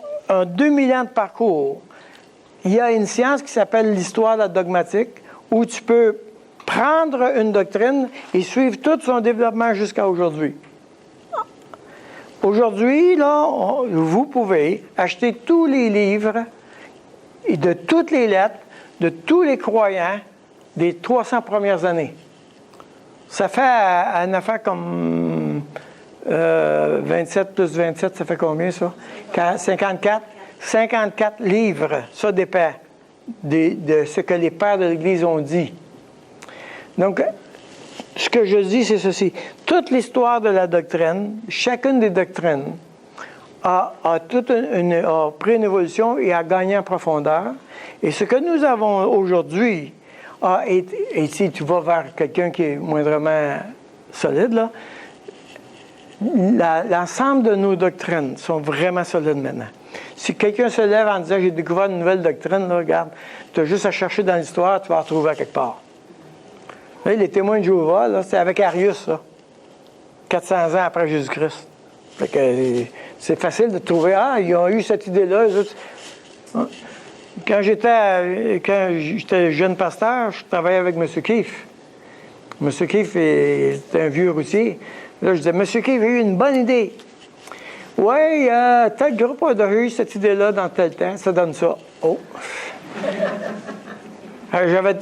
2000 ans de parcours. Il y a une science qui s'appelle l'histoire de la dogmatique, où tu peux prendre une doctrine et suivre tout son développement jusqu'à aujourd'hui. Aujourd'hui, là, vous pouvez acheter tous les livres et de toutes les lettres de tous les croyants des 300 premières années. Ça fait une affaire comme 27 plus 27, ça fait combien, ça? 54? 54 livres, ça dépend de ce que les pères de l'Église ont dit. Donc, ce que je dis, c'est ceci. Toute l'histoire de la doctrine, chacune des doctrines a pris une évolution et a gagné en profondeur. Et ce que nous avons aujourd'hui et si tu vas vers quelqu'un qui est moindrement solide, là, l'ensemble de nos doctrines sont vraiment solides maintenant. Si quelqu'un se lève en disant « J'ai découvert une nouvelle doctrine », là, regarde, tu as juste à chercher dans l'histoire, tu vas la retrouver à quelque part. Là, les témoins de Jéhovah, là, c'est avec Arius, là, 400 ans après Jésus-Christ. Fait que c'est facile de trouver, ils ont eu cette idée-là. Quand j'étais jeune pasteur, je travaillais avec M. Keefe. M. Keefe était un vieux routier. Là, je disais, M. Keefe a eu une bonne idée. Oui, tel groupe a eu cette idée-là dans tel temps, ça donne ça. Oh!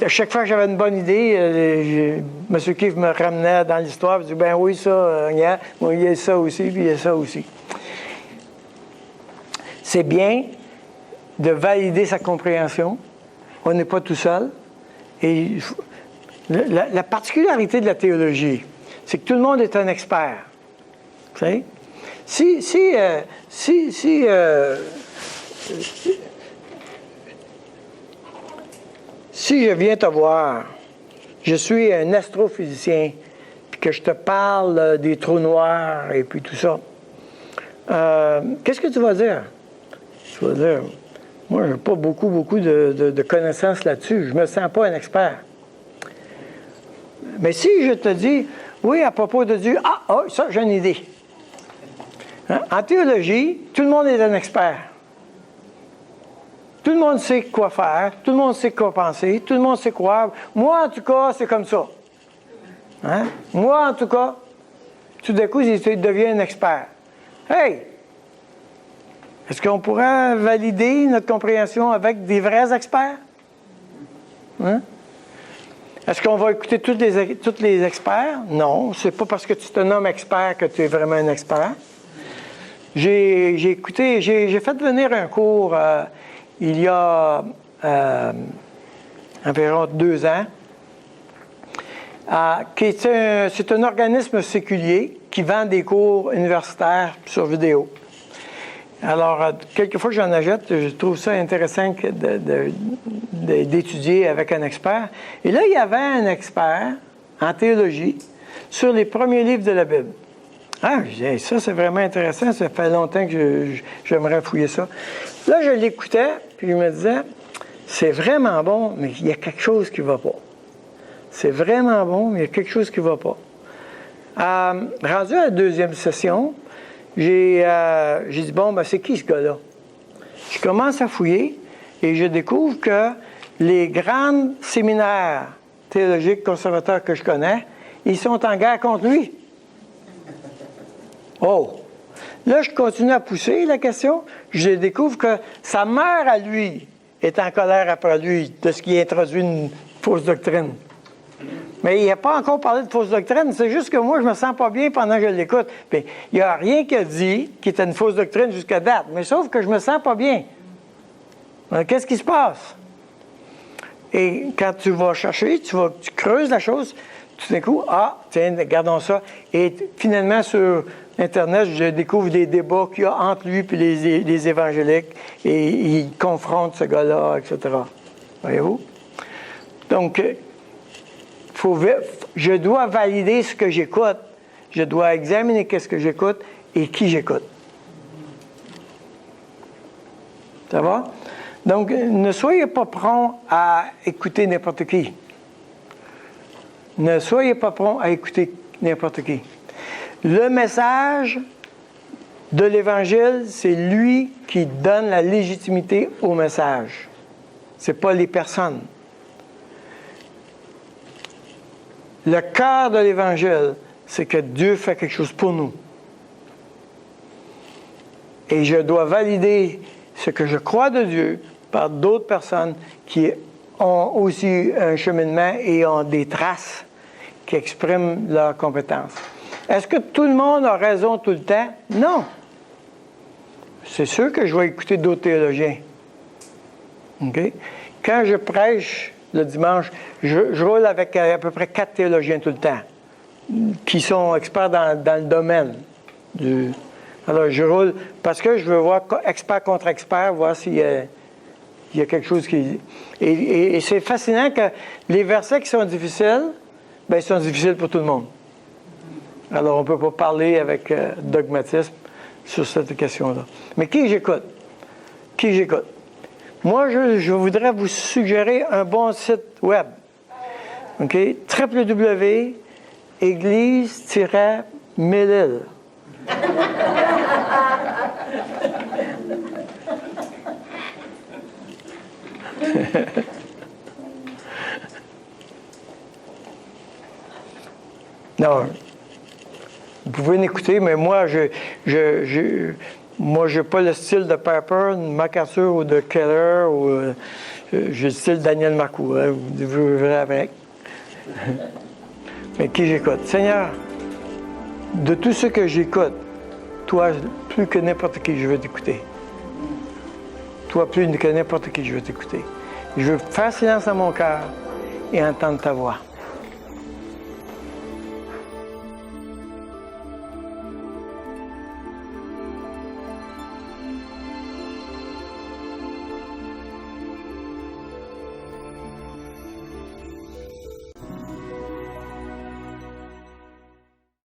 Chaque fois que j'avais une bonne idée, M. Keefe me ramenait dans l'histoire, je disais, ben oui, ça, il y a ça aussi, puis il y a ça aussi. C'est bien de valider sa compréhension. On n'est pas tout seul. Et la particularité de la théologie, c'est que tout le monde est un expert. Vous savez? Si je viens te voir, je suis un astrophysicien, puis que je te parle des trous noirs et puis tout ça, qu'est-ce que tu vas dire? Tu vas dire, moi, je n'ai pas beaucoup de connaissances là-dessus. Je ne me sens pas un expert. Mais si je te dis, oui, à propos de Dieu, ça, j'ai une idée. Hein? En théologie, tout le monde est un expert. Tout le monde sait quoi faire, tout le monde sait quoi penser, tout le monde sait quoi. Moi, en tout cas, c'est comme ça. Hein? Moi, en tout cas, tout d'un coup, il devient un expert. Hey! Est-ce qu'on pourrait valider notre compréhension avec des vrais experts? Hein? Est-ce qu'on va écouter tous les experts? Non, c'est pas parce que tu te nommes expert que tu es vraiment un expert. J'ai fait venir un cours il y a environ 2 ans. C'est un organisme séculier qui vend des cours universitaires sur vidéo. Alors, quelquefois que j'en achète, je trouve ça intéressant d'étudier avec un expert. Et là, il y avait un expert en théologie sur les premiers livres de la Bible. Ah, je dis, hey, ça, c'est vraiment intéressant. Ça fait longtemps que j'aimerais fouiller ça. Là, je l'écoutais, puis je me disais, c'est vraiment bon, mais il y a quelque chose qui ne va pas. C'est vraiment bon, mais il y a quelque chose qui ne va pas. Rendu à la 2e session, j'ai dit, bon, ben, c'est qui ce gars-là? Je commence à fouiller et je découvre que les grands séminaires théologiques conservateurs que je connais, ils sont en guerre contre lui. Oh! Là, je continue à pousser la question. Je découvre que sa mère, à lui, est en colère après lui de ce qui introduit une fausse doctrine. Mais il n'a pas encore parlé de fausse doctrine. C'est juste que moi, je me sens pas bien pendant que je l'écoute. Puis, il n'y a rien qu'il a dit qui était une fausse doctrine jusqu'à date. Mais sauf que je me sens pas bien. Alors, qu'est-ce qui se passe? Et quand tu vas chercher, tu creuses la chose, tout d'un coup, tiens, regardons ça. Et finalement, sur Internet, je découvre des débats qu'il y a entre lui et les évangéliques. Et il confronte ce gars-là, etc. Voyez-vous? Donc, je dois valider ce que j'écoute. Je dois examiner qu'est-ce que j'écoute et qui j'écoute. Ça va? Donc, ne soyez pas prompt à écouter n'importe qui. Ne soyez pas prompt à écouter n'importe qui. Le message de l'Évangile, c'est lui qui donne la légitimité au message. Ce n'est pas les personnes. Le cœur de l'Évangile, c'est que Dieu fait quelque chose pour nous. Et je dois valider ce que je crois de Dieu par d'autres personnes qui ont aussi un cheminement et ont des traces qui expriment leurs compétences. Est-ce que tout le monde a raison tout le temps? Non. C'est sûr que je vais écouter d'autres théologiens. OK? Quand je prêche le dimanche, je roule avec à peu près 4 théologiens tout le temps, qui sont experts dans le domaine. Alors, je roule parce que je veux voir expert contre expert, voir s'il y a quelque chose qui... Et c'est fascinant que les versets qui sont difficiles, bien, ils sont difficiles pour tout le monde. Alors, on ne peut pas parler avec dogmatisme sur cette question-là. Mais qui j'écoute? Qui j'écoute? Moi, je voudrais vous suggérer un bon site web. OK? www.église-melil. Non. Vous pouvez m'écouter, mais moi, moi, je n'ai pas le style de Piper, de MacArthur ou de Keller, ou j'ai le style de Daniel Marcoux. Hein, vous verrez avec. Mais qui j'écoute? Seigneur, de tout ce que j'écoute, toi, plus que n'importe qui, je veux t'écouter. Toi, plus que n'importe qui, je veux t'écouter. Je veux faire silence dans mon cœur et entendre ta voix.